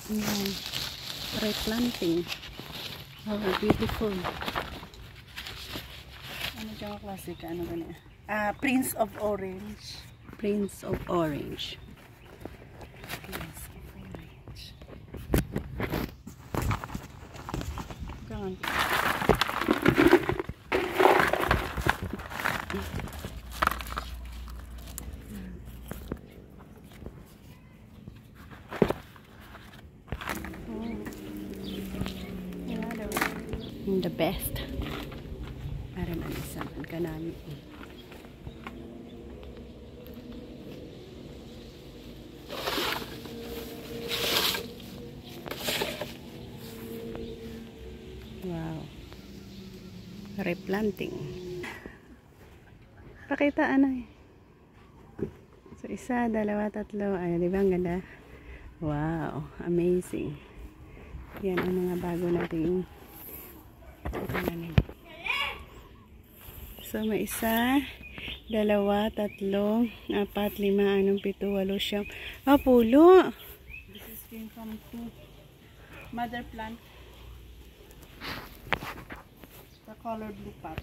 Ayan. Replanting. Oh, beautiful. Ano dyan ang klase ka? Ano ganyan? Prince of Orange. Prince of Orange. Prince of Orange. Ganyan. The best para manisaman ka namin. Wow, replanting. Pakita ano eh. So isa, dalawa, tatlo. Ay, di ba ang ganda? Wow, amazing. Yan ang mga bago nating. So may isa, dalawa, tatlo, apat, lima, anong, pito, walo, siyam. Pulo. This is came from two mother plant. The color blue pot.